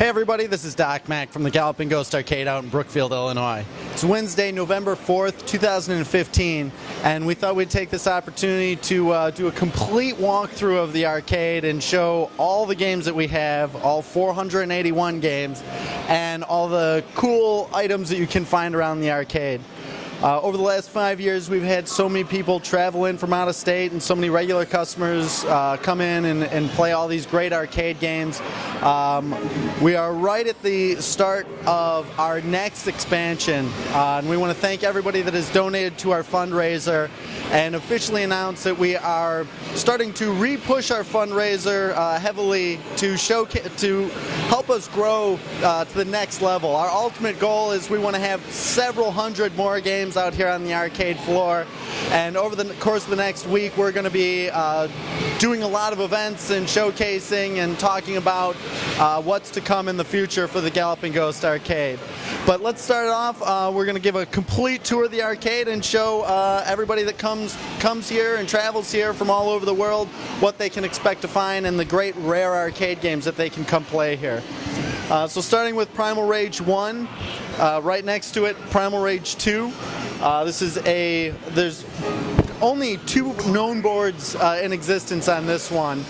Hey everybody, this is Doc Mack from the Galloping Ghost Arcade out in Brookfield, Illinois. It's Wednesday, November 4th, 2015, and we thought we'd take this opportunity to do a complete walkthrough of the arcade and show all the games that we have, all 481 games, and all the cool items that you can find around the arcade. Over the last 5 years, we've had so many people travel in from out of state and so many regular customers come in and play all these great arcade games. We are right at the start of our next expansion, and we want to thank everybody that has donated to our fundraiser and officially announce that we are starting to re-push our fundraiser heavily to help us grow to the next level. Our ultimate goal is we want to have several hundred more games out here on the arcade floor, and over the course of the next week we're going to be doing a lot of events and showcasing and talking about what's to come in the future for the Galloping Ghost Arcade. But let's start it off. We're going to give a complete tour of the arcade and show everybody that comes here and travels here from all over the world what they can expect to find and the great rare arcade games that they can come play here. So starting with Primal Rage 1, right next to it Primal Rage 2. There's only 2 known boards in existence on this one.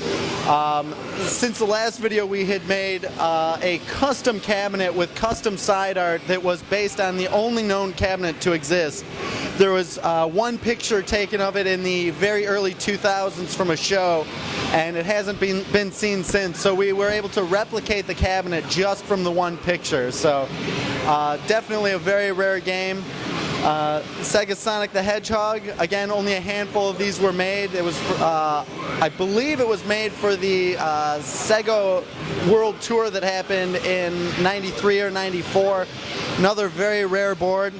Since the last video we had made a custom cabinet with custom side art that was based on the only known cabinet to exist. There was one picture taken of it in the very early 2000s from a show, and it hasn't been seen since, so we were able to replicate the cabinet just from the one picture. So definitely a very rare game. Sega Sonic the Hedgehog, again, only a handful of these were made. It was, I believe it was made for the Sega World Tour that happened in '93 or '94. Another very rare board.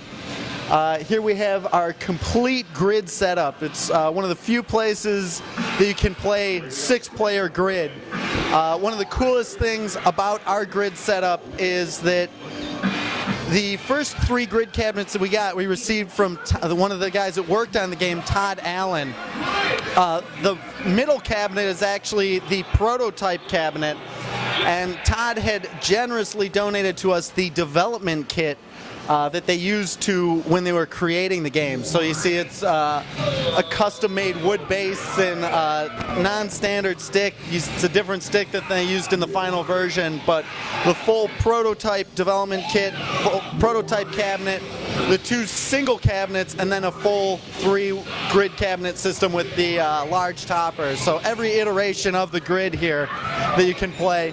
Here we have our complete grid setup. It's one of the few places that you can play 6-player grid. One of the coolest things about our grid setup is that the first 3 grid cabinets that we received from one of the guys that worked on the game, Todd Allen. The middle cabinet is actually the prototype cabinet, and Todd had generously donated to us the development kit that they used when they were creating the game. So you see it's a custom-made wood base and non-standard stick. It's a different stick that they used in the final version, but the full prototype development kit, full prototype cabinet, the 2 single cabinets, and then a full 3 grid cabinet system with the large toppers. So every iteration of the grid here that you can play.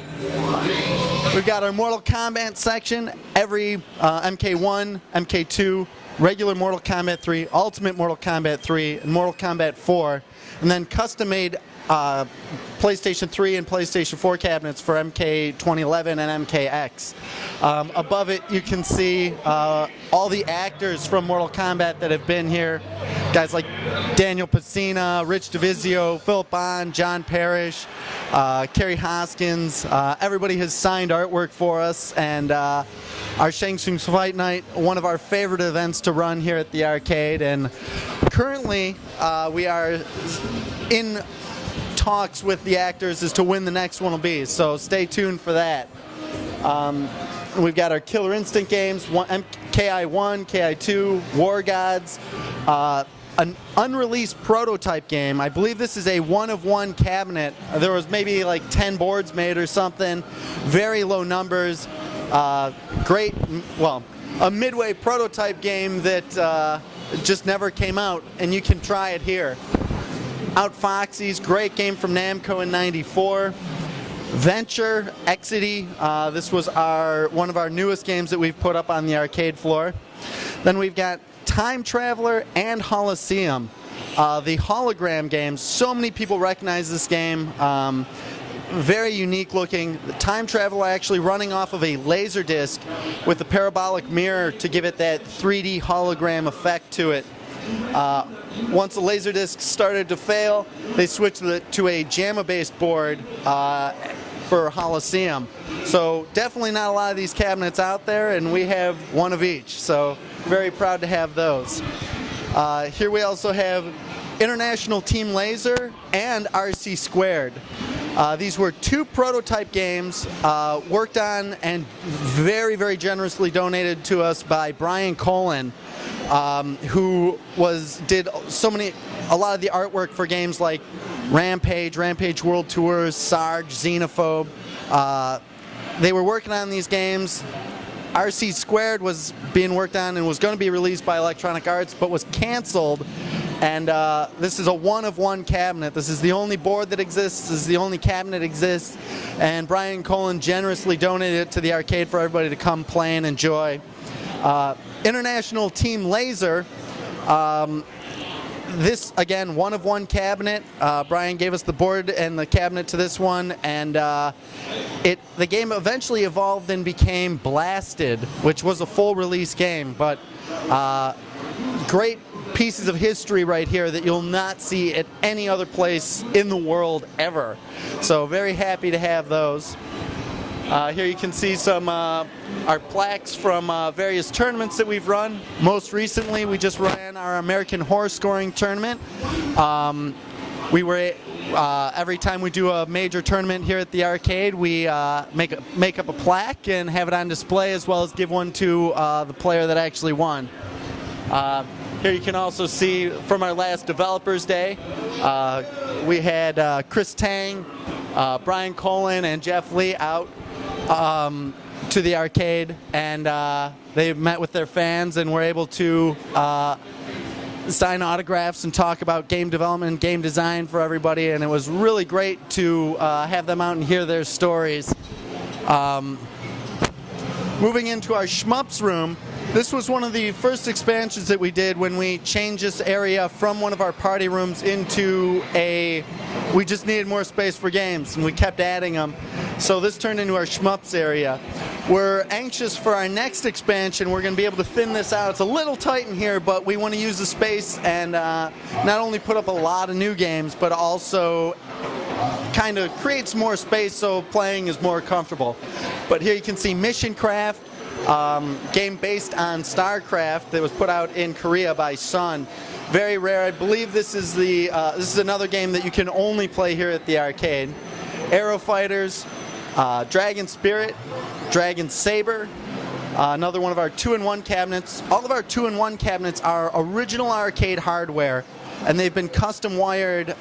We've got our Mortal Kombat section. Every MK1, MK2, regular Mortal Kombat 3, Ultimate Mortal Kombat 3, and Mortal Kombat 4, and then custom-made PlayStation 3 and PlayStation 4 cabinets for MK 2011 and MKX. Above it you can see all the actors from Mortal Kombat that have been here. Guys like Daniel Pacina, Rich DeVizio, Philip Bond, John Parrish, Kerry Hoskins. Everybody has signed artwork for us, and our Shang Tsung's Fight Night, one of our favorite events to run here at the arcade. And currently we are in talks with the actors as to when the next one will be, so stay tuned for that. We've got our Killer Instinct games, KI1, KI2, War Gods, an unreleased prototype game. I believe this is a 1-of-1 cabinet. There was maybe like 10 boards made or something. Very low numbers. Great, well, a midway prototype game that just never came out, and you can try it here. Out Foxies, great game from Namco in '94. Venture, Exidy, this was one of our newest games that we've put up on the arcade floor. Then we've got Time Traveler and Holosseum, the hologram games. So many people recognize this game. Very unique looking. The Time Traveler actually running off of a laser disc with a parabolic mirror to give it that 3D hologram effect to it. Once the Laserdisc started to fail, they switched to a JAMA-based board for Holosseum. So definitely not a lot of these cabinets out there, and we have one of each. So very proud to have those. Here we also have International Team Laser and RC Squared. These were 2 prototype games worked on and very, very generously donated to us by Brian Colin, who did a lot of the artwork for games like Rampage World Tours, Sarge, Xenophobe. They were working on these games. RC Squared was being worked on and was going to be released by Electronic Arts, but was canceled. And this is a one-of-one cabinet. This is the only board that exists. This is the only cabinet that exists. And Brian Colin generously donated it to the arcade for everybody to come play and enjoy. International Team Laser. This, again, one-of-one cabinet. Brian gave us the board and the cabinet to this one, and the game eventually evolved and became Blasted, which was a full-release game, but great pieces of history right here that you'll not see at any other place in the world ever. So very happy to have those. Here you can see some our plaques from various tournaments that we've run. Most recently, we just ran our American Horror Scoring Tournament. We were every time we do a major tournament here at the arcade, we make up a plaque and have it on display, as well as give one to the player that actually won. Here you can also see from our last Developers Day, we had Chris Tang, Brian Colin, and Jeff Lee out to the arcade, and they met with their fans and were able to sign autographs and talk about game development and game design for everybody, and it was really great to have them out and hear their stories. Moving into our shmups room, this was one of the first expansions that we did when we changed this area from one of our party rooms into we just needed more space for games, and we kept adding them. So this turned into our shmups area. We're anxious for our next expansion. We're going to be able to thin this out. It's a little tight in here, but we want to use the space and not only put up a lot of new games, but also kind of creates more space so playing is more comfortable. But here you can see Mission Craft, game based on StarCraft that was put out in Korea by Sun. Very rare. I believe this is another game that you can only play here at the arcade. Aero Fighters, Dragon Spirit, Dragon Saber, another one of our 2-in-1 cabinets. All of our 2-in-1 cabinets are original arcade hardware, and they've been custom wired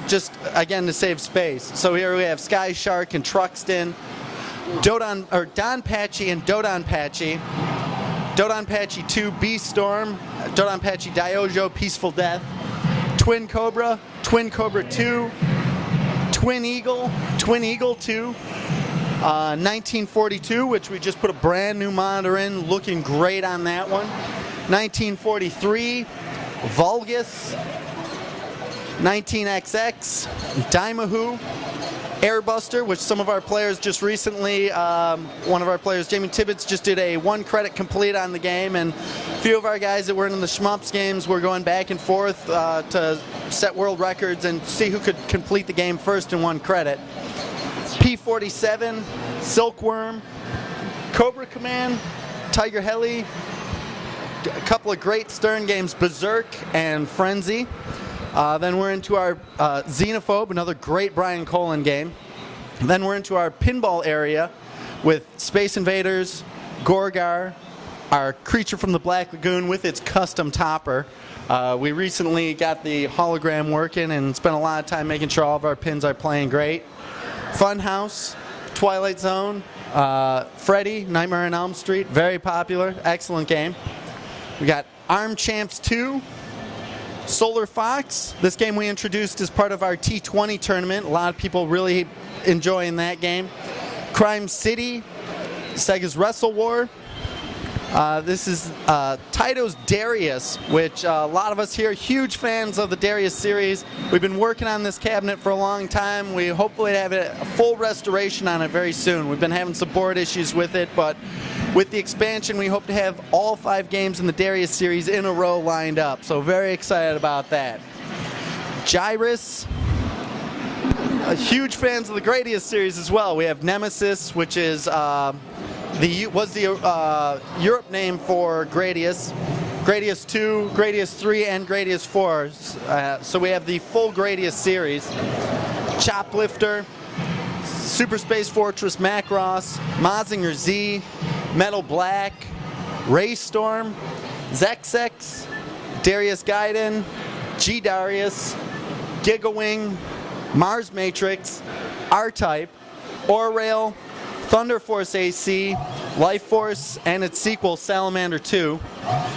just, again, to save space. So here we have Sky Shark and Truxton, Don Patchy and Dodon Patchy, Dodon Patchy 2 Beast Storm, Dodon Patchy Diojo Peaceful Death, Twin Cobra 2, Twin Eagle 2, 1942, which we just put a brand new monitor in, looking great on that one, 1943, Vulgus, 19XX, Dimahoo, Airbuster, which some of our players just recently, one of our players, Jamie Tibbetts, just did a 1 credit complete on the game, and a few of our guys that were in the shmups games were going back and forth to set world records and see who could complete the game first in 1 credit. P-47, Silkworm, Cobra Command, Tiger Heli, a couple of great Stern games, Berserk and Frenzy. Then we're into our Xenophobe, another great Brian Colin game. Then we're into our pinball area with Space Invaders, Gorgar, our Creature from the Black Lagoon with its custom topper. We recently got the hologram working and spent a lot of time making sure all of our pins are playing great. Funhouse, Twilight Zone, Freddy, Nightmare on Elm Street, very popular, excellent game. We got Arm Champs 2, Solar Fox. This game we introduced as part of our T20 tournament. A lot of people really enjoying that game. Crime City, Sega's Wrestle War. This is Taito's Darius, which a lot of us here are huge fans of the Darius series. We've been working on this cabinet for a long time. We hopefully have a full restoration on it very soon. We've been having some board issues with it, but with the expansion, we hope to have all 5 games in the Darius series in a row lined up. So very excited about that. Gyrus. Huge fans of the Gradius series as well. We have Nemesis, which is the Europe name for Gradius. Gradius 2, Gradius 3, and Gradius 4. So we have the full Gradius series. Choplifter, Super Space Fortress Macross, Mazinger Z, Metal Black, Raystorm, Zexex, Darius Gaiden, G Darius, Gigawing, Mars Matrix, R-Type, Orrail, Thunder Force AC, Life Force, and its sequel Salamander 2.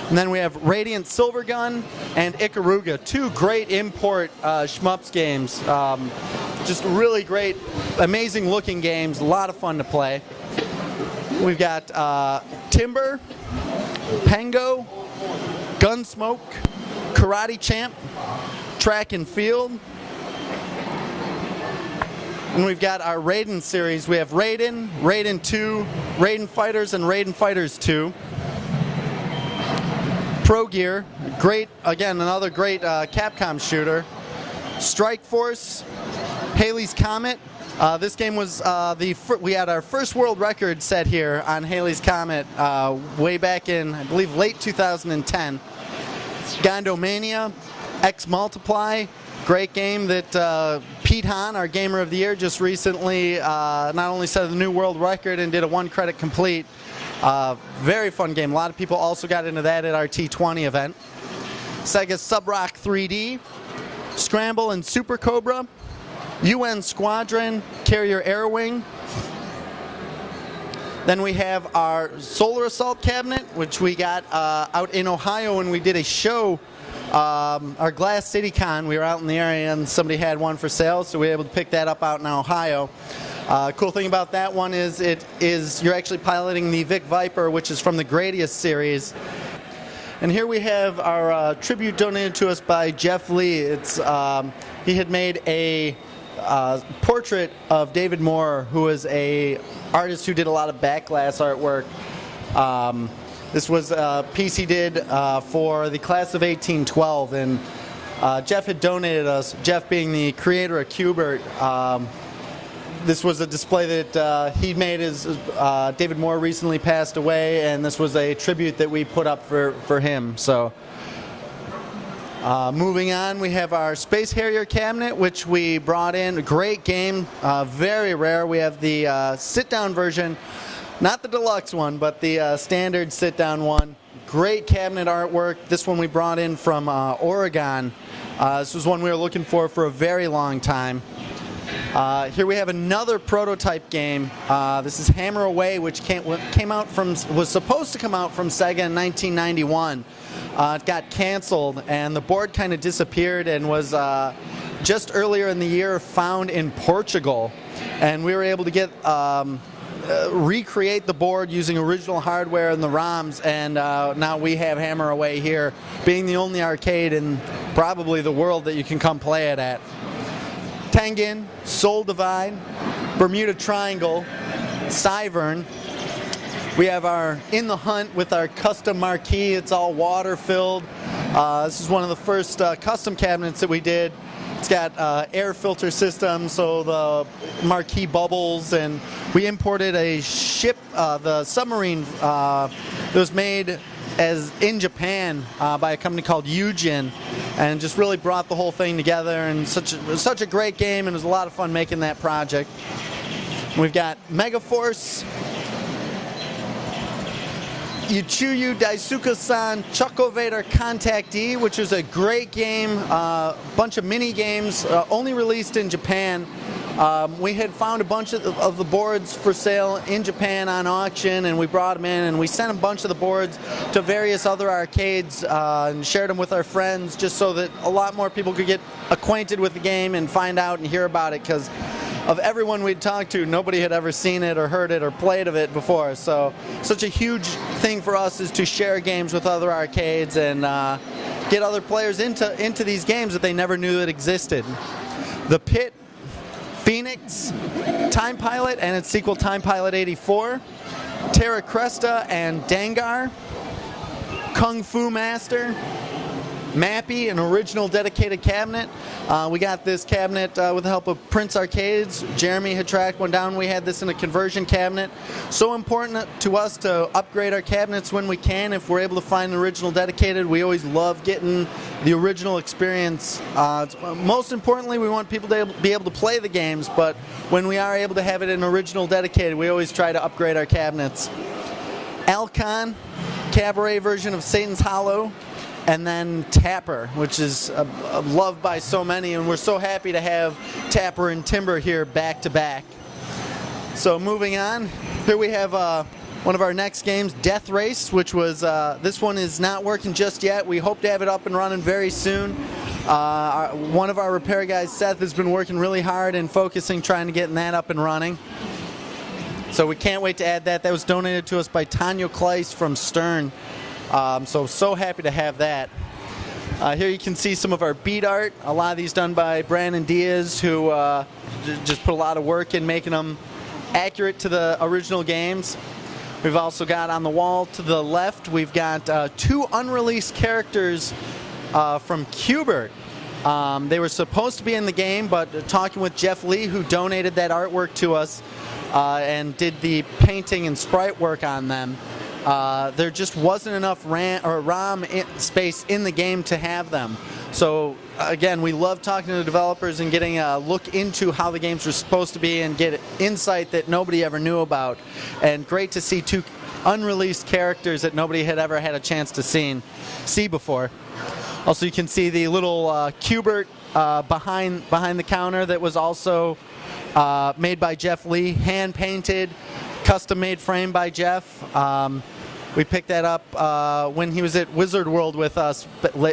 And then we have Radiant Silvergun and Ikaruga, two great import shmups games. Just really great, amazing looking games, a lot of fun to play. We've got Timber, Pango, Gunsmoke, Karate Champ, Track and Field. And we've got our Raiden series. We have Raiden, Raiden 2, Raiden Fighters, and Raiden Fighters 2. Pro Gear, great, again, another great Capcom shooter. Strike Force, Halley's Comet. This game was we had our first world record set here on Halley's Comet way back in, I believe, late 2010. Gondomania, X Multiply, great game that Pete Hahn, our Gamer of the Year, just recently not only set the new world record and did a 1-credit complete. Very fun game. A lot of people also got into that at our T20 event. Sega Subrock 3D, Scramble and Super Cobra, UN Squadron, Carrier Airwing. Then we have our Solar Assault cabinet, which we got out in Ohio when we did a show. Our Glass City Con, we were out in the area and somebody had one for sale, so we were able to pick that up out in Ohio. Cool thing about that one is you're actually piloting the Vic Viper, which is from the Gradius series. And here we have our tribute donated to us by Jeff Lee. It's he had made a portrait of David Moore, who is a artist who did a lot of backglass artwork. This was a piece he did for the class of 1812, and Jeff had donated us, Jeff being the creator of Qbert. This was a display that he made as David Moore recently passed away, and this was a tribute that we put up for him. So, moving on, we have our Space Harrier cabinet, which we brought in. A great game, very rare. We have the sit-down version. Not the deluxe one, but the standard sit-down one. Great cabinet artwork. This one we brought in from Oregon. This was one we were looking for a very long time. Here we have another prototype game. This is Hammer Away, which was supposed to come out from Sega in 1991. It got canceled, and the board kind of disappeared and was just earlier in the year found in Portugal. And we were able to get recreate the board using original hardware and the ROMs, and now we have Hammer Away here, being the only arcade in probably the world that you can come play it at. Tengen, Soul Divine, Bermuda Triangle, Cyvern. We have our In the Hunt with our custom marquee. It's all water filled. This is one of the first custom cabinets that we did. It's got air filter system, so the marquee bubbles, and we imported a ship, the submarine that was made in Japan by a company called Yujin, and just really brought the whole thing together, and such a great game, and it was a lot of fun making that project. We've got Megaforce, Yuchuyu Daisuke-san Chocovator Contactee, which is a great game, bunch of mini games, only released in Japan. We had found a bunch of the boards for sale in Japan on auction, and we brought them in, and we sent a bunch of the boards to various other arcades and shared them with our friends, just so that a lot more people could get acquainted with the game and find out and hear about it, because of everyone we'd talked to, nobody had ever seen it or heard it or played of it before. So such a huge thing for us is to share games with other arcades and get other players into these games that they never knew that existed. The Pit, Phoenix, Time Pilot and its sequel Time Pilot 84, Terra Cresta and Dangar, Kung Fu Master, Mappy, an original dedicated cabinet. We got this cabinet with the help of Prince Arcades. Jeremy had tracked one down. We had this in a conversion cabinet. So important to us to upgrade our cabinets when we can. If we're able to find an original dedicated, we always love getting the original experience. Most importantly, we want people to be able to play the games, but when we are able to have it in original dedicated, we always try to upgrade our cabinets. Alcon, cabaret version of Satan's Hollow. And then Tapper, which is loved by so many, and we're so happy to have Tapper and Timber here back to back. So moving on, here we have one of our next games, Death Race, which was, this one is not working just yet. We hope to have it up and running very soon. One of our repair guys, Seth, has been working really hard and focusing, trying to get that up and running. So we can't wait to add that. That was donated to us by Tanya Kleiss from Stern. So happy to have that. Here you can see some of our beat art. A lot of these done by Brandon Diaz, who just put a lot of work in making them accurate to the original games. We've also got on the wall to the left, we've got 2 unreleased characters from Qbert. They were supposed to be in the game, but talking with Jeff Lee, who donated that artwork to us and did the painting and sprite work on them, there just wasn't enough ROM space in the game to have them. So again, we love talking to the developers and getting a look into how the games were supposed to be and get insight that nobody ever knew about. And great to see 2 unreleased characters that nobody had ever had a chance to see before. Also, you can see the little Qbert behind the counter that was also made by Jeff Lee, hand painted, custom made frame by Jeff. We picked that up when he was at Wizard World with us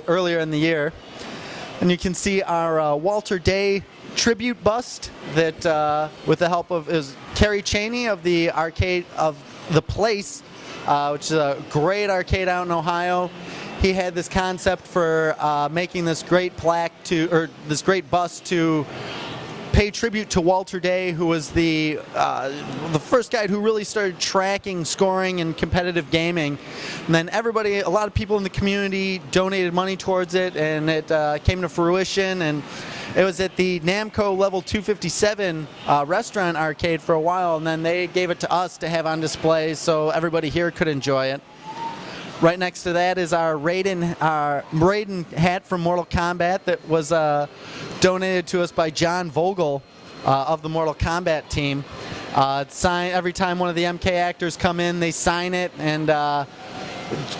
earlier in the year. And you can see our Walter Day tribute bust that, with the help of Kerry Cheney of the arcade of The Place, which is a great arcade out in Ohio. He had this concept for making this great this great bust to pay tribute to Walter Day, who was the first guy who really started tracking scoring and competitive gaming. And then a lot of people in the community donated money towards it, and it came to fruition. And it was at the Namco Level 257 restaurant arcade for a while, and then they gave it to us to have on display so everybody here could enjoy it. Right next to that is our Raiden hat from Mortal Kombat that was donated to us by John Vogel of the Mortal Kombat team. Every time one of the MK actors come in, they sign it, and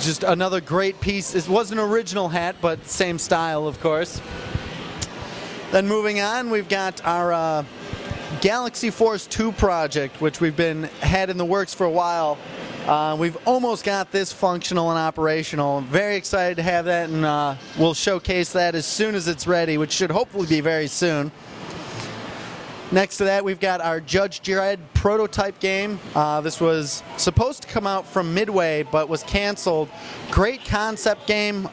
just another great piece. It was an original hat, but same style, of course. Then moving on, we've got our Galaxy Force 2 project, which we've had in the works for a while. We've almost got this functional and operational. I'm very excited to have that, and we'll showcase that as soon as it's ready, which should hopefully be very soon. Next to that, we've got our Judge Dredd prototype game. This was supposed to come out from Midway, but was canceled. Great concept game.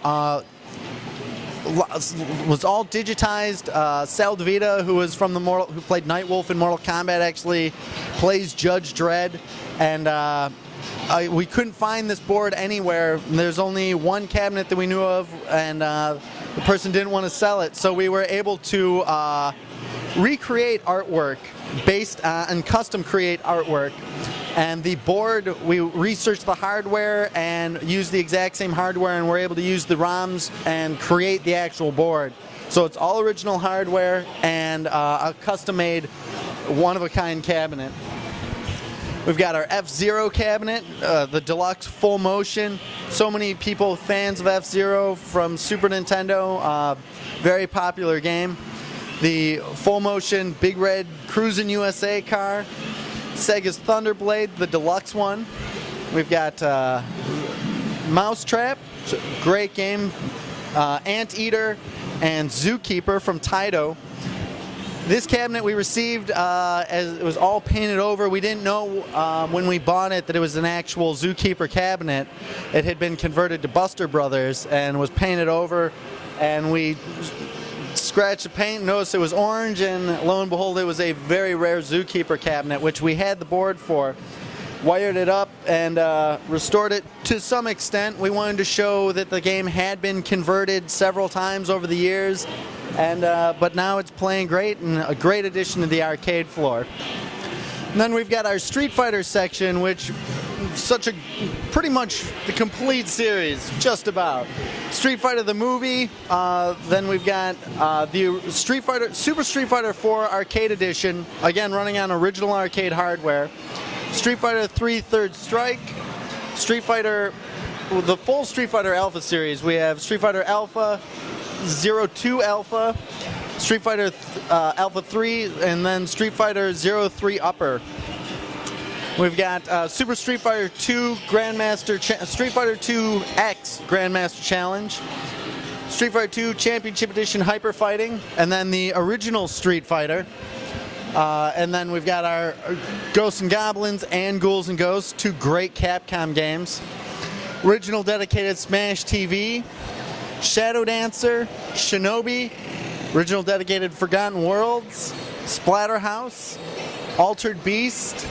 Was all digitized. Sal DeVita, who played Nightwolf in Mortal Kombat, actually plays Judge Dredd, and we couldn't find this board anywhere. There's only one cabinet that we knew of, and the person didn't want to sell it, so we were able to recreate artwork and custom create artwork. And the board, we researched the hardware and used the exact same hardware, and we're able to use the ROMs and create the actual board. So it's all original hardware and a custom-made, one-of-a-kind cabinet. We've got our F-Zero cabinet, the deluxe full motion. So many people fans of F-Zero from Super Nintendo. Very popular game. The full motion Big Red Cruisin' USA car. Sega's Thunderblade, the deluxe one. We've got Mousetrap, great game. Anteater and Zookeeper from Taito. This cabinet we received as it was all painted over. We didn't know when we bought it that it was an actual Zookeeper cabinet. It had been converted to Buster Brothers and was painted over, and we scratched the paint, noticed it was orange, and lo and behold, it was a very rare Zookeeper cabinet, which we had the board for. wired it up and restored it to some extent. We wanted to show that the game had been converted several times over the years, and but now it's playing great and a great addition to the arcade floor. And then we've got our Street Fighter section, which pretty much the complete series, just about. Street Fighter the movie, then we've got the Super Street Fighter 4 Arcade Edition, again running on original arcade hardware. Street Fighter 3 Third Strike, the full Street Fighter Alpha series. We have Street Fighter Alpha, 02 Alpha, Street Fighter Alpha 3, and then Street Fighter 03 Upper. We've got Super Street Fighter 2 Street Fighter 2 X Grandmaster Challenge, Street Fighter 2 Championship Edition Hyper Fighting, and then the original Street Fighter. And then we've got our Ghosts and Goblins and Ghouls and Ghosts, two great Capcom games. Original dedicated Smash TV, Shadow Dancer, Shinobi, original dedicated Forgotten Worlds, Splatterhouse, Altered Beast,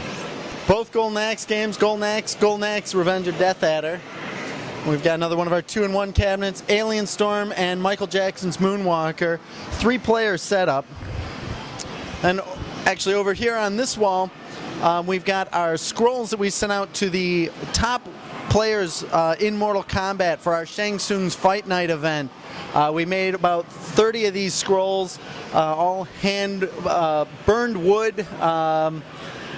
both Golden Axe games, Golden Axe Revenge of Death Adder. We've got another one of our 2-in-1 cabinets, Alien Storm and Michael Jackson's Moonwalker, 3-player setup. And actually over here on this wall, we've got our scrolls that we sent out to the top players in Mortal Kombat for our Shang Tsung's Fight Night event. We made about 30 of these scrolls, all hand burned wood,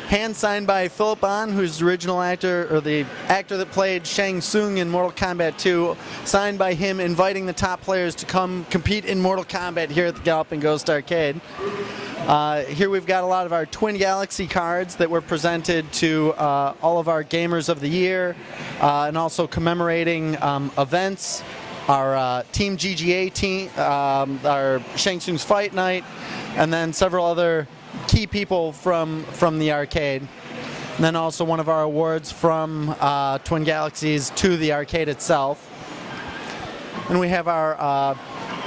hand signed by Philip Ahn, who's the original actor, or the actor that played Shang Tsung in Mortal Kombat 2, signed by him, inviting the top players to come compete in Mortal Kombat here at the Galloping Ghost Arcade. Here we've got a lot of our Twin Galaxy cards that were presented to all of our Gamers of the Year, and also commemorating events, our Team GGA team, our Shang Tsung's Fight Night, and then several other key people from the arcade. And then also one of our awards from Twin Galaxies to the arcade itself. And we have our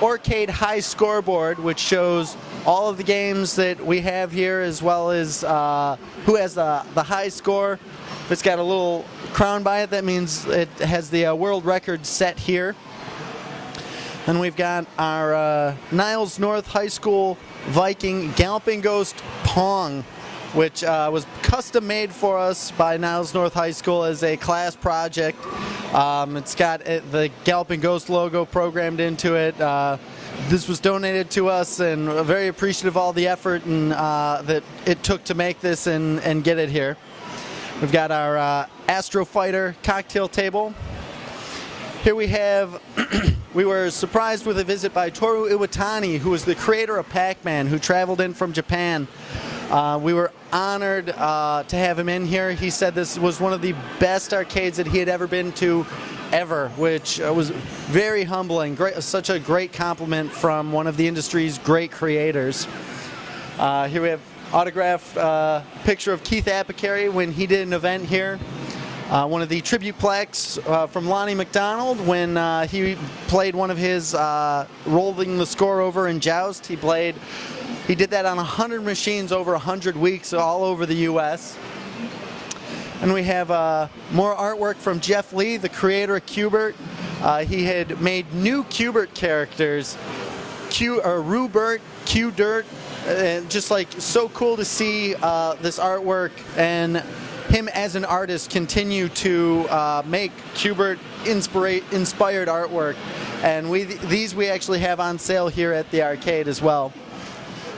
Arcade High Scoreboard, which shows all of the games that we have here, as well as who has the high score. It's got a little crown by it. That means it has the world record set here. Then we've got our Niles North High School Viking Galloping Ghost Pong, which was custom made for us by Niles North High School as a class project. It's got the Galloping Ghost logo programmed into it. This was donated to us, and we're very appreciative of all the effort and that it took to make this and get it here. We've got our Astro Fighter cocktail table. Here we have, we were surprised with a visit by Toru Iwatani, who was the creator of Pac-Man, who traveled in from Japan. We were honored to have him in here. He said this was one of the best arcades that he had ever been to, ever, which was very humbling. Such a great compliment from one of the industry's great creators. Here we have autographed picture of Keith Apicary when he did an event here. One of the tribute plaques from Lonnie McDonald when he played one of his rolling the score over in Joust. He did that on 100 machines over 100 weeks all over the U.S. And we have more artwork from Jeff Lee, the creator of Q*bert. He had made new Q*bert characters, Rubert, Q*dirt, and just like so cool to see this artwork and him as an artist continue to make Q*bert inspired artwork. And these we actually have on sale here at the arcade as well.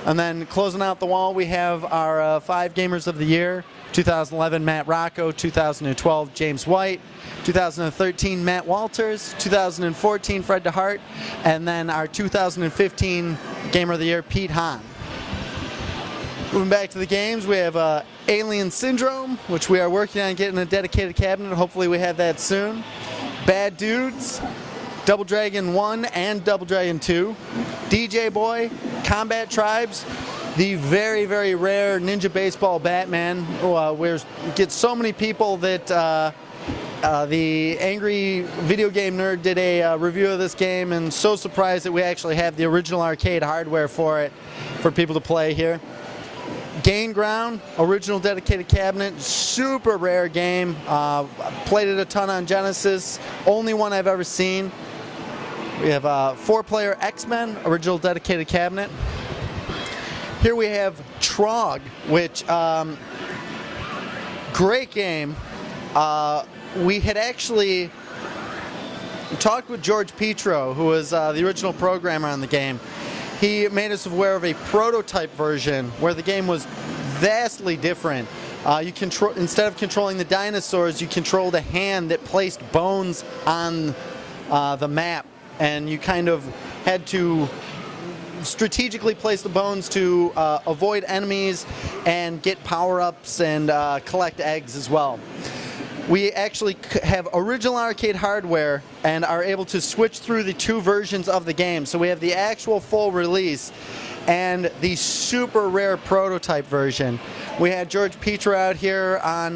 And then closing out the wall, we have our 5 Gamers of the Year. 2011 Matt Rocco, 2012 James White, 2013 Matt Walters, 2014 Fred DeHart, and then our 2015 Gamer of the Year Pete Hahn. Moving back to the games, we have Alien Syndrome, which we are working on getting a dedicated cabinet. Hopefully we have that soon. Bad Dudes, Double Dragon 1 and Double Dragon 2, DJ Boy, Combat Tribes, the very, very rare Ninja Baseball Batman, where it gets so many people that the Angry Video Game Nerd did a review of this game, and so surprised that we actually have the original arcade hardware for it for people to play here. Gain Ground, original dedicated cabinet, super rare game. Played it a ton on Genesis, only one I've ever seen. We have 4-player X-Men, original dedicated cabinet. Here we have Trog, which, great game. We had actually talked with George Petro, who was the original programmer on the game. He made us aware of a prototype version where the game was vastly different. Instead of controlling the dinosaurs, you controlled a hand that placed bones on the map, and you kind of had to strategically place the bones to avoid enemies and get power-ups and collect eggs as well. We actually have original arcade hardware and are able to switch through the 2 versions of the game. So we have the actual full release and the super rare prototype version. We had George Petro out here on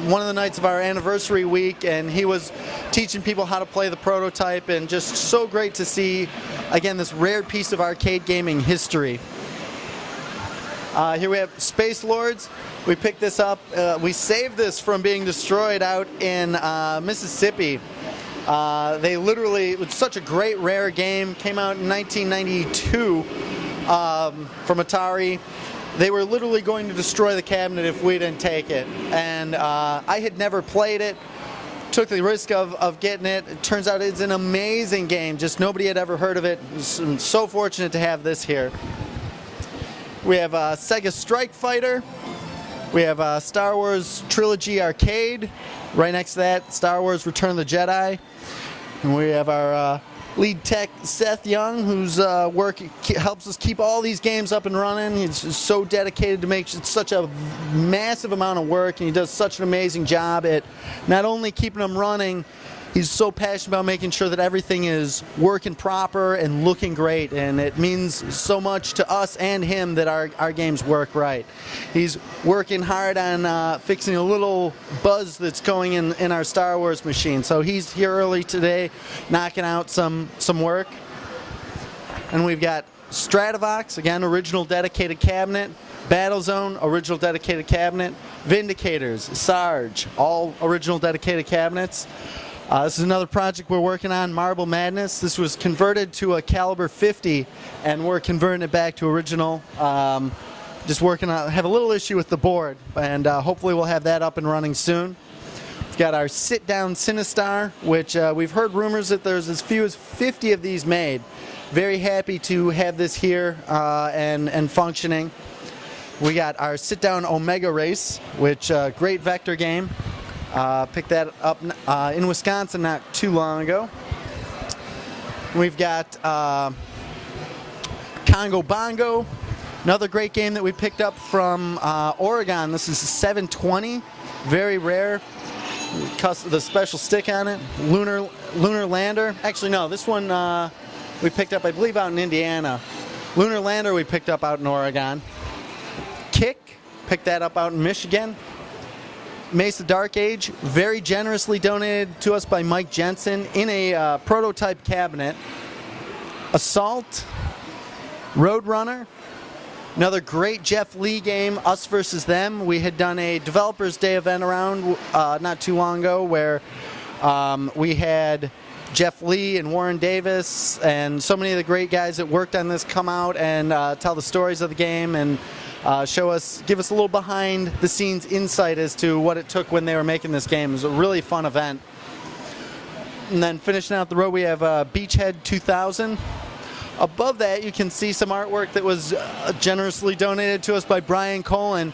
one of the nights of our anniversary week, and he was teaching people how to play the prototype, and just so great to see, again, this rare piece of arcade gaming history. Here we have Space Lords. We picked this up. We saved this from being destroyed out in Mississippi. They literally, it was such a great rare game, came out in 1992 from Atari. They were literally going to destroy the cabinet if we didn't take it. And I had never played it, took the risk of getting it. It turns out it's an amazing game, just nobody had ever heard of it. I'm so fortunate to have this here. We have Sega Strike Fighter. We have Star Wars Trilogy Arcade. Right next to that, Star Wars Return of the Jedi. And we have our lead tech, Seth Young, whose work helps us keep all these games up and running. He's so dedicated to make such a massive amount of work, and he does such an amazing job at not only keeping them running, he's so passionate about making sure that everything is working proper and looking great, and it means so much to us and him that our games work right. He's working hard on fixing a little buzz that's going in our Star Wars machine, so he's here early today knocking out some work. And we've got Stratovox, again, original dedicated cabinet. Battlezone, original dedicated cabinet. Vindicators, Sarge, all original dedicated cabinets. This is another project we're working on, Marble Madness. This was converted to a caliber 50, and we're converting it back to original. Just working on, have a little issue with the board, and hopefully we'll have that up and running soon. We've got our sit-down Cinestar, which we've heard rumors that there's as few as 50 of these made. Very happy to have this here and functioning. We got our sit-down Omega Race, which great vector game. Picked that up in Wisconsin not too long ago. We've got Congo Bongo, another great game that we picked up from Oregon. This is 720, very rare. The special stick on it. Lunar Lander. Actually, no, this one we picked up, I believe, out in Indiana. Lunar Lander we picked up out in Oregon. Kick, picked that up out in Michigan. Mesa Dark Age, very generously donated to us by Mike Jensen in a prototype cabinet. Assault, Roadrunner, another great Jeff Lee game, Us versus Them. We had done a Developers Day event around not too long ago where we had Jeff Lee and Warren Davis and so many of the great guys that worked on this come out and tell the stories of the game and give us a little behind the scenes insight as to what it took when they were making this game. It was a really fun event. And then finishing out the row, we have Beachhead 2000. Above that, you can see some artwork that was generously donated to us by Brian Colin.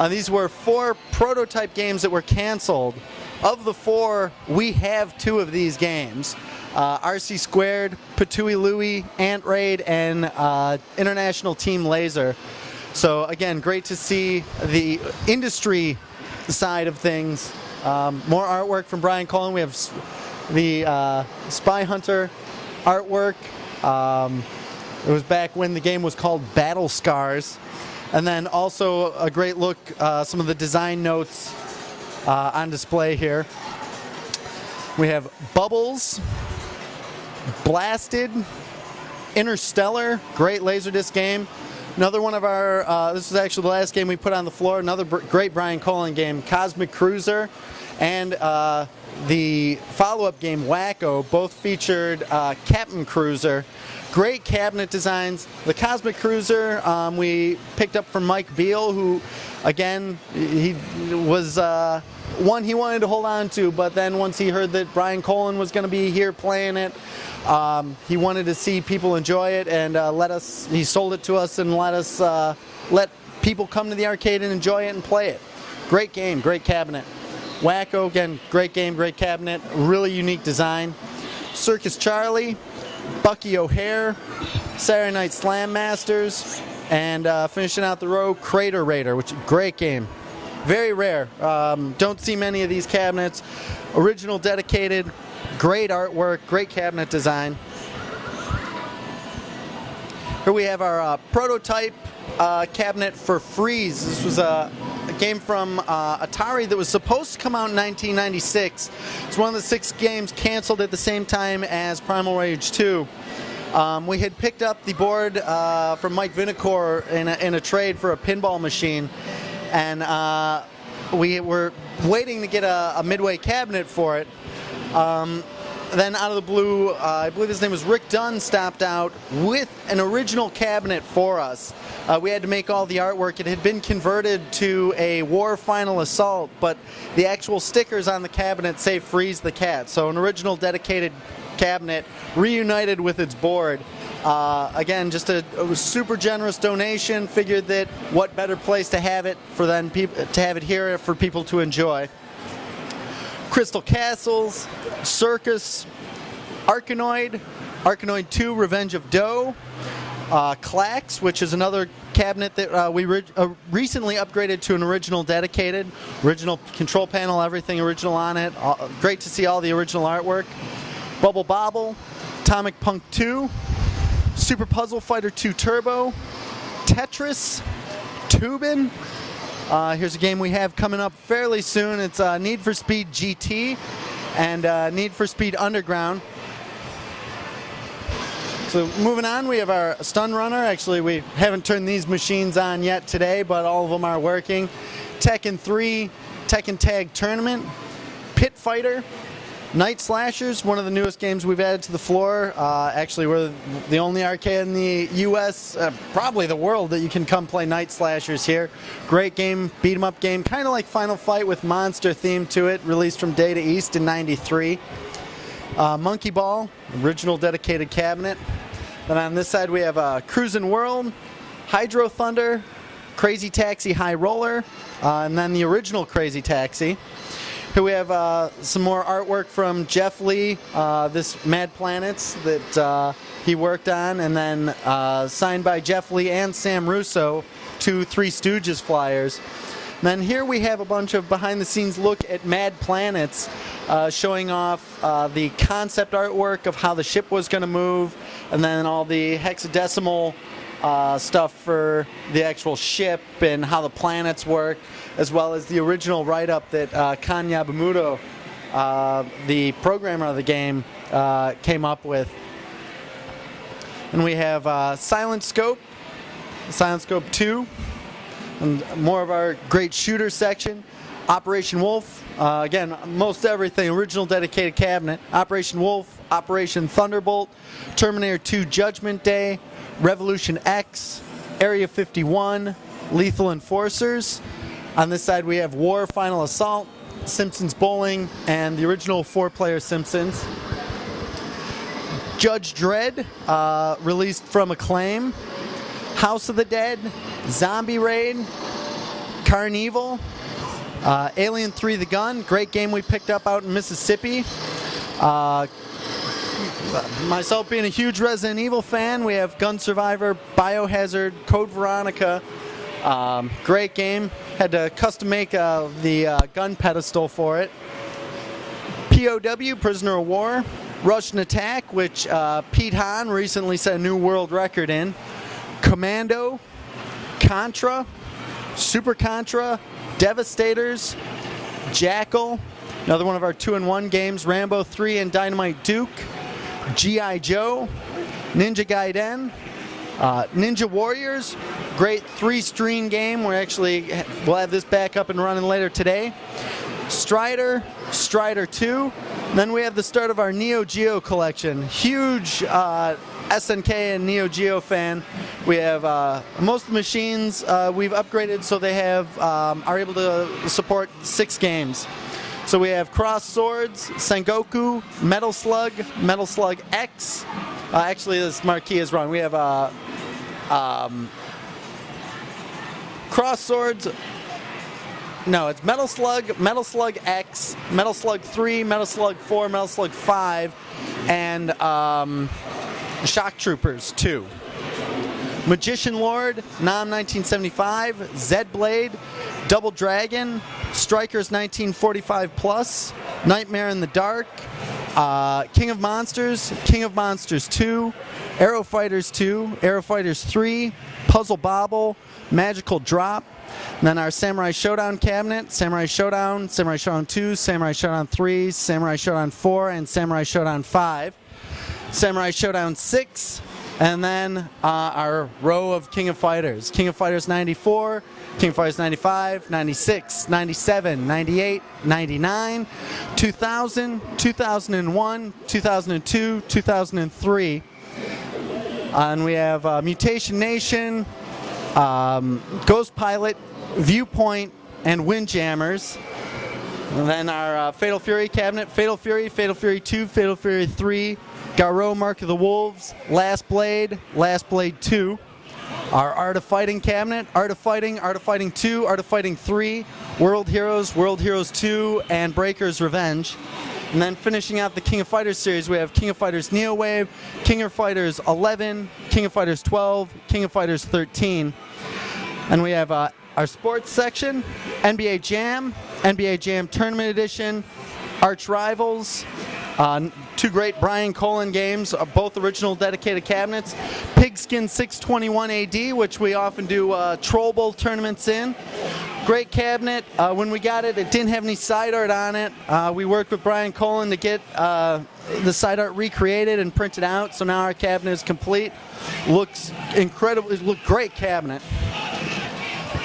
These were 4 prototype games that were canceled. Of the 4, we have 2 of these games. RC Squared, Patooey Louie, Ant Raid, and International Team Laser. So again, great to see the industry side of things. More artwork from Brian Cullen. We have the Spy Hunter artwork. It was back when the game was called Battle Scars. And then also a great look, some of the design notes on display here. We have Bubbles, Blasted, Interstellar, great Laserdisc game. Another one of our, this is actually the last game we put on the floor, another great Brian Colin game, Cosmic Cruiser, and the follow-up game, Wacko, both featured Captain Cruiser. Great cabinet designs. The Cosmic Cruiser we picked up from Mike Beal, who, again, he was one he wanted to hold on to, but then once he heard that Brian Colin was going to be here playing it, he wanted to see people enjoy it and he sold it to us and let people come to the arcade and enjoy it and play it. Great game, great cabinet. Wacko, again, great game, great cabinet, really unique design. Circus Charlie, Bucky O'Hare, Saturday Night Slam Masters, and finishing out the row, Crater Raider, which is a great game. Very rare. Don't see many of these cabinets. Original dedicated, great artwork, great cabinet design. Here we have our prototype cabinet for Freeze. This was a game from Atari that was supposed to come out in 1996. It's one of the 6 games canceled at the same time as Primal Rage 2. We had picked up the board from Mike Vinicor in a trade for a pinball machine, and we were waiting to get a midway cabinet for it. Then out of the blue, I believe his name was Rick Dunn, stopped out with an original cabinet for us. We had to make all the artwork. It had been converted to a War Final Assault, but the actual stickers on the cabinet say Freeze the Cat. So an original dedicated cabinet reunited with its board. Again, just a super generous donation. Figured that what better place to have it to have it here for people to enjoy. Crystal Castles, Circus, Arkanoid, Arkanoid 2, Revenge of Doe, Clax, which is another cabinet that we recently upgraded to an original dedicated, original control panel, everything original on it. Great to see all the original artwork. Bubble Bobble, Atomic Punk 2, Super Puzzle Fighter 2 Turbo, Tetris, Tubin. Here's a game we have coming up fairly soon. It's Need for Speed GT and Need for Speed Underground. So moving on, we have our Stun Runner. Actually, we haven't turned these machines on yet today, but all of them are working. Tekken 3, Tekken Tag Tournament, Pit Fighter, Night Slashers, one of the newest games we've added to the floor. Actually, we're the only arcade in the U.S., probably the world, that you can come play Night Slashers here. Great game, beat-em-up game, kind of like Final Fight with monster theme to it, released from Data East in '93. Monkey Ball, original dedicated cabinet. Then on this side we have Cruisin' World, Hydro Thunder, Crazy Taxi High Roller, and then the original Crazy Taxi. Here we have some more artwork from Jeff Lee, this Mad Planets that he worked on, and then signed by Jeff Lee and Sam Russo, 2 Three Stooges flyers. And then here we have a bunch of behind-the-scenes look at Mad Planets, showing off the concept artwork of how the ship was going to move, and then all the hexadecimal stuff for the actual ship and how the planets work, as well as the original write-up that Kan Yabamuto, the programmer of the game, came up with. And we have Silent Scope 2, and more of our great shooter section. Operation Wolf, again, most everything, original dedicated cabinet. Operation Wolf, Operation Thunderbolt, Terminator 2 Judgment Day, Revolution X, Area 51, Lethal Enforcers. On this side we have War Final Assault, Simpsons Bowling, and the original 4-player Simpsons. Judge Dredd, released from Acclaim. House of the Dead, Zombie Raid, Carnival, Alien 3 The Gun, great game we picked up out in Mississippi. Myself being a huge Resident Evil fan, we have Gun Survivor, Biohazard, Code Veronica. Great game. Had to custom make the gun pedestal for it. POW, Prisoner of War. Russian Attack, which Pete Hahn recently set a new world record in. Commando, Contra, Super Contra, Devastators, Jackal, another one of our 2-in-1 games, Rambo 3 and Dynamite Duke, G.I. Joe, Ninja Gaiden, Ninja Warriors, great 3-screen game. We'll have this back up and running later today. Strider 2. Then we have the start of our Neo Geo collection. Huge SNK and Neo Geo fan. We have most of the machines we've upgraded so they are able to support 6 games. So we have Cross Swords, Sengoku, Metal Slug X. Actually, this marquee is wrong. We have Cross Swords. No, it's Metal Slug X, Metal Slug 3, Metal Slug 4, Metal Slug 5, and Shock Troopers 2. Magician Lord, Nam 1975, Zed Blade, Double Dragon, Strikers 1945 Plus, Nightmare in the Dark, King of Monsters 2, Aero Fighters 2, Aero Fighters 3, Puzzle Bobble, Magical Drop. And then our Samurai Showdown cabinet, Samurai Showdown 2, Samurai Showdown 3, Samurai Showdown 4, and Samurai Showdown 5. Samurai Showdown 6, and then our row of King of Fighters. King of Fighters 94, King of Fighters 95, 96, 97, 98, 99, 2000, 2001, 2002, 2003. And we have Mutation Nation, Ghost Pilot, Viewpoint, and Windjammers. And then our Fatal Fury cabinet, Fatal Fury 2, Fatal Fury 3, Garou Mark of the Wolves, Last Blade 2. Our Art of Fighting cabinet, Art of Fighting 2, Art of Fighting 3, World Heroes 2, and Breaker's Revenge. And then finishing out the King of Fighters series, we have King of Fighters Neo Wave, King of Fighters 11, King of Fighters 12, King of Fighters 13. And we have our sports section, NBA Jam Tournament Edition, Arch Rivals, 2 great Brian Colin games, both original dedicated cabinets, Pigskin 621 AD, which we often do Troll Bowl tournaments in. Great cabinet. When we got it, it didn't have any side art on it. We worked with Brian Colin to get the side art recreated and printed out, so now our cabinet is complete. Looks incredible. It looked great cabinet.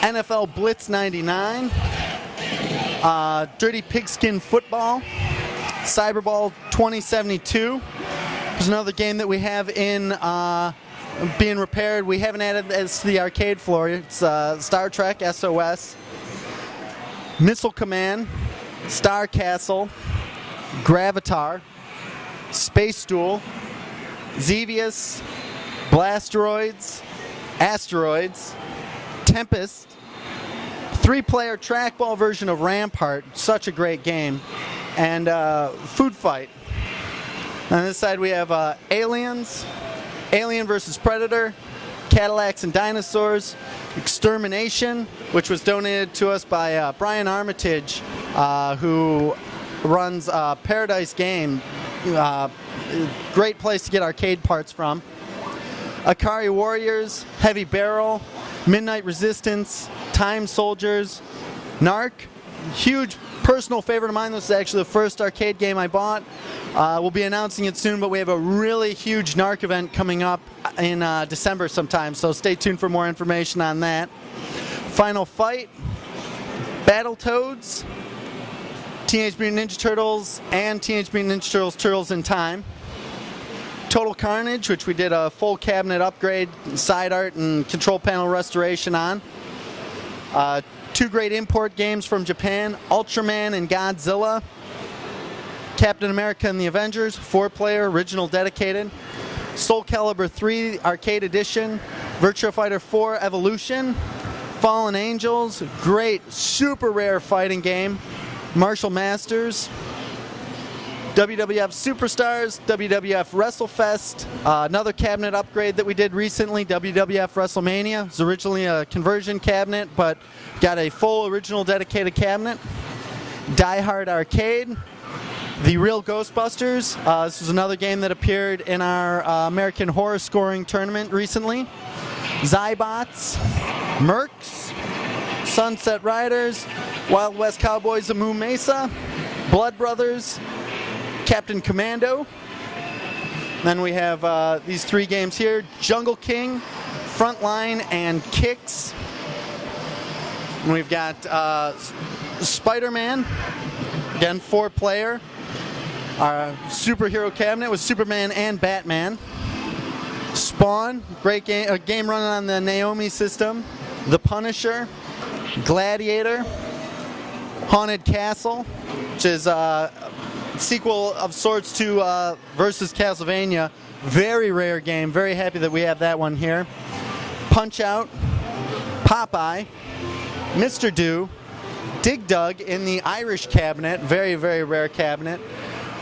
NFL Blitz 99, Dirty Pigskin Football, Cyberball 2072. There's another game that we have in being repaired. We haven't added this to the arcade floor. It's Star Trek SOS, Missile Command, Star Castle, Gravatar, Space Duel, Xevious, Blasteroids, Asteroids, Tempest, 3-player trackball version of Rampart, such a great game, and Food Fight. On this side we have Aliens, Alien vs. Predator, Cadillacs and Dinosaurs, Extermination, which was donated to us by Brian Armitage, who runs Paradise Game. Great place to get arcade parts from. Akari Warriors, Heavy Barrel, Midnight Resistance, Time Soldiers, Narc, huge personal favorite of mine. This is actually the first arcade game I bought. We'll be announcing it soon, but we have a really huge Narc event coming up in December sometime, so stay tuned for more information on that. Final Fight, Battletoads, Teenage Mutant Ninja Turtles, and Teenage Mutant Ninja Turtles Turtles in Time. Total Carnage, which we did a full cabinet upgrade, side art, and control panel restoration on. 2 great import games from Japan, Ultraman and Godzilla. Captain America and the Avengers, 4-player, original dedicated. Soul Calibur 3 Arcade Edition, Virtua Fighter 4 Evolution, Fallen Angels, great, super rare fighting game. Martial Masters, WWF Superstars, WWF WrestleFest, another cabinet upgrade that we did recently, WWF WrestleMania. It was originally a conversion cabinet, but got a full original dedicated cabinet. Die Hard Arcade, The Real Ghostbusters. This was another game that appeared in our American Horror Scoring Tournament recently. Zybots, Mercs, Sunset Riders, Wild West Cowboys of Moo Mesa, Blood Brothers, Captain Commando. Then we have these 3 games here, Jungle King, Frontline and Kicks. And we've got Spider-Man, again 4-player. Our superhero cabinet with Superman and Batman. Spawn, great game, a game running on the Naomi system. The Punisher, Gladiator, Haunted Castle, which is a sequel of sorts to versus Castlevania. Very rare game. Very happy that we have that one here. Punch Out, Popeye, Mr. Do, Dig Dug in the Irish cabinet. Very, very rare cabinet.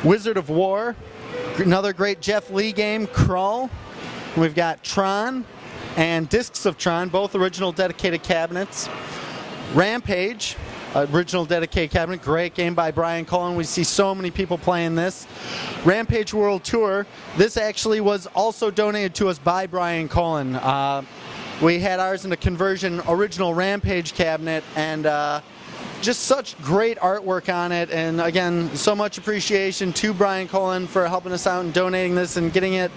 Wizard of War, another great Jeff Lee game. Krull. We've got Tron and Discs of Tron, both original dedicated cabinets. Rampage, original dedicated cabinet, great game by Brian Cullen. We see so many people playing this. Rampage World Tour, this actually was also donated to us by Brian Cullen. We had ours in a conversion original Rampage cabinet, and just such great artwork on it. And again, so much appreciation to Brian Cullen for helping us out and donating this and getting it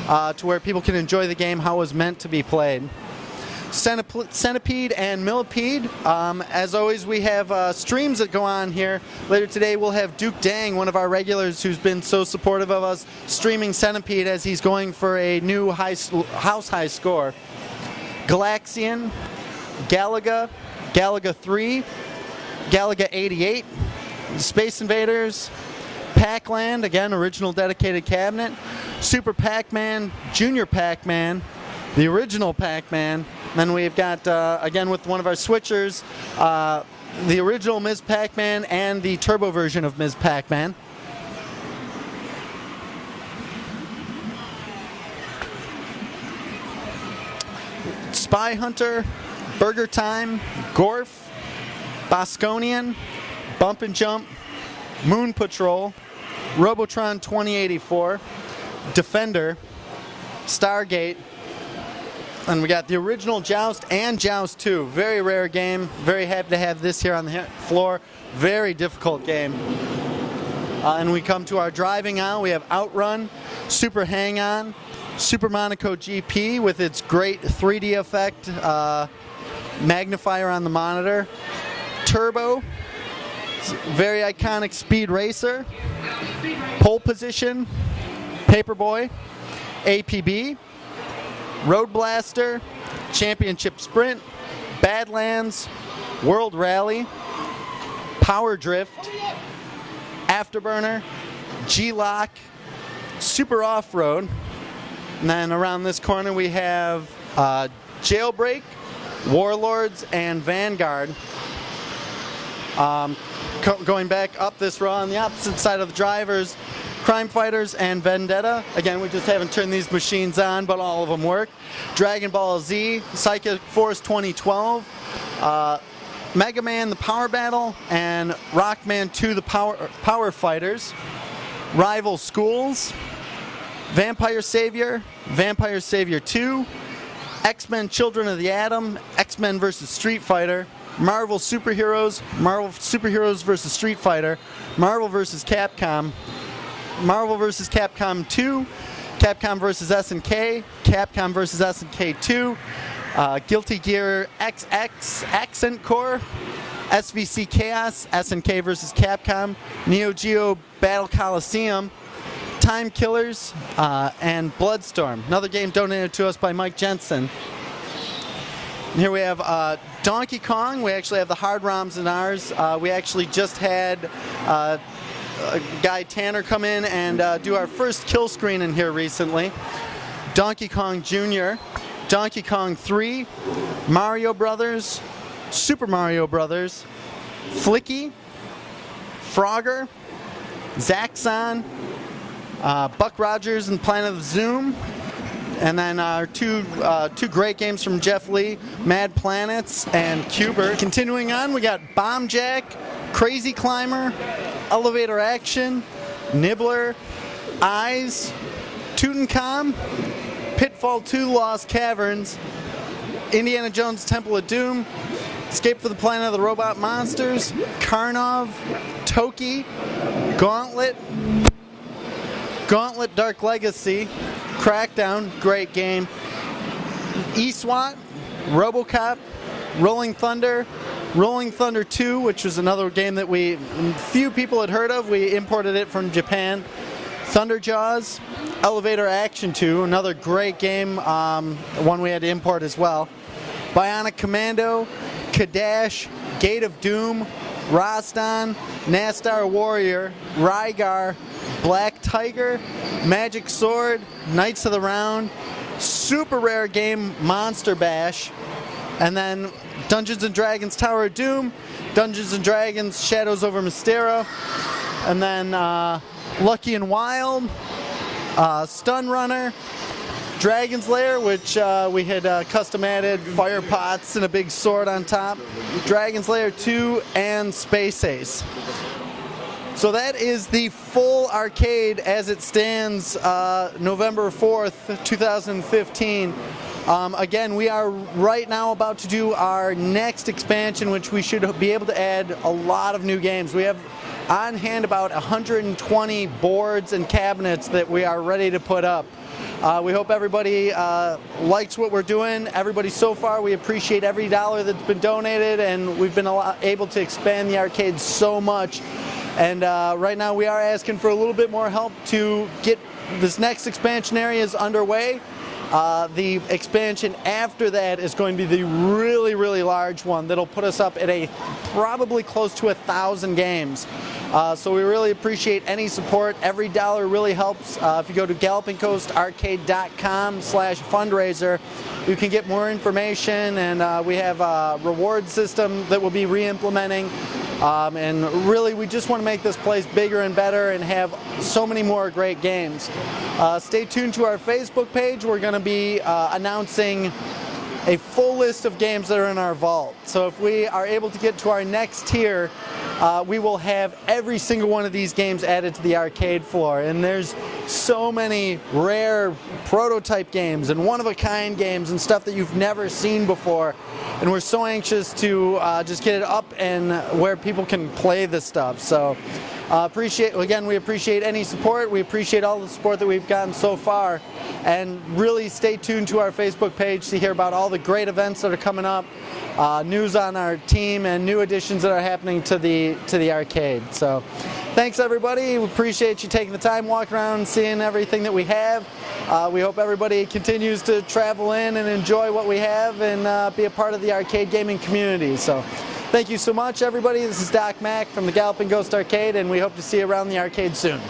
to where people can enjoy the game how it was meant to be played. Centipede and Millipede. As always, we have streams that go on here. Later today, we'll have Duke Dang, one of our regulars who's been so supportive of us, streaming Centipede as he's going for a new house high score. Galaxian, Galaga, Galaga 3, Galaga 88, Space Invaders, Pac-Land, again, original dedicated cabinet, Super Pac-Man, Junior Pac-Man, the original Pac-Man. Then we've got, again, with one of our switchers, the original Ms. Pac-Man and the turbo version of Ms. Pac-Man. Spy Hunter, Burger Time, Gorf, Bosconian, Bump and Jump, Moon Patrol, Robotron 2084, Defender, Stargate, and we got the original Joust and Joust 2. Very rare game. Very happy to have this here on the floor. Very difficult game. And we come to our driving aisle. We have Outrun, Super Hang-On, Super Monaco GP with its great 3D effect, magnifier on the monitor, Turbo, very iconic Speed Racer, Pole Position, Paperboy, APB, Road Blaster, Championship Sprint, Badlands, World Rally, Power Drift, Afterburner, G-Lock, Super Off-Road, and then around this corner we have Jailbreak, Warlords, and Vanguard. Going back up this row on the opposite side of the drivers, Crime Fighters and Vendetta. Again, we just haven't turned these machines on, but all of them work. Dragon Ball Z, Psychic Force 2012, Mega Man the Power Battle, and Rockman 2 the Power Fighters. Rival Schools, Vampire Savior, Vampire Savior 2, X-Men Children of the Atom, X-Men vs. Street Fighter, Marvel Superheroes, Marvel Superheroes vs. Street Fighter, Marvel vs. Capcom, Marvel vs. Capcom 2, Capcom vs. SNK, Capcom vs. SNK 2, Guilty Gear XX, Accent Core, SVC Chaos, SNK vs. Capcom, Neo Geo Battle Coliseum, Time Killers, and Bloodstorm. Another game donated to us by Mike Jensen. And here we have Donkey Kong. We actually have the hard ROMs in ours. We actually just had guy Tanner come in and do our first kill screen in here recently. Donkey Kong Jr., Donkey Kong 3, Mario Brothers, Super Mario Brothers, Flicky, Frogger, Zaxxon, Buck Rogers and Planet of Zoom, and then our two great games from Jeff Lee, Mad Planets and Cuber. Continuing on, we got Bomb Jack, Crazy Climber, Elevator Action, Nibbler, Eyes, Tutankhamun, Pitfall 2 Lost Caverns, Indiana Jones Temple of Doom, Escape from the Planet of the Robot Monsters, Karnov, Toki, Gauntlet, Dark Legacy, Crackdown, great game, E-SWAT, RoboCop, Rolling Thunder, Rolling Thunder 2, which was another game that few people had heard of. We imported it from Japan. Thunder Jaws, Elevator Action 2, another great game, one we had to import as well. Bionic Commando, Kadash, Gate of Doom, Rastan, Nastar Warrior, Rygar, Black Tiger, Magic Sword, Knights of the Round, super rare game Monster Bash, and then Dungeons & Dragons Tower of Doom, Dungeons & Dragons Shadows over Mystera, and then Lucky and Wild, Stun Runner, Dragon's Lair, which we had custom added fire pots and a big sword on top, Dragon's Lair 2, and Space Ace. So that is the full arcade as it stands November 4th, 2015. Again, we are right now about to do our next expansion, which we should be able to add a lot of new games. We have on hand about 120 boards and cabinets that we are ready to put up. We hope everybody likes what we're doing. Everybody so far, we appreciate every dollar that's been donated, and we've been able to expand the arcade so much. And right now we are asking for a little bit more help to get this next expansion areas underway. The expansion after that is going to be the really, really large one that'll put us up at probably close to 1,000 games. So we really appreciate any support. Every dollar really helps. If you go to gallopingcoastarcade.com/fundraiser, you can get more information, and we have a reward system that we'll be re-implementing. And really, we just want to make this place bigger and better and have so many more great games. Stay tuned to our Facebook page. We're going to be announcing a full list of games that are in our vault. So if we are able to get to our next tier, we will have every single one of these games added to the arcade floor. And there's so many rare prototype games and one-of-a-kind games and stuff that you've never seen before. And we're so anxious to just get it up and where people can play this stuff. So we appreciate any support. We appreciate all the support that we've gotten so far. And really stay tuned to our Facebook page to hear about all the great events that are coming up, news on our team, and new additions that are happening to the arcade. So thanks everybody. We appreciate you taking the time, walking around, seeing everything that we have. We hope everybody continues to travel in and enjoy what we have and be a part of the arcade gaming community. So thank you so much everybody. This is Doc Mack from the Galloping Ghost Arcade, and we hope to see you around the arcade soon.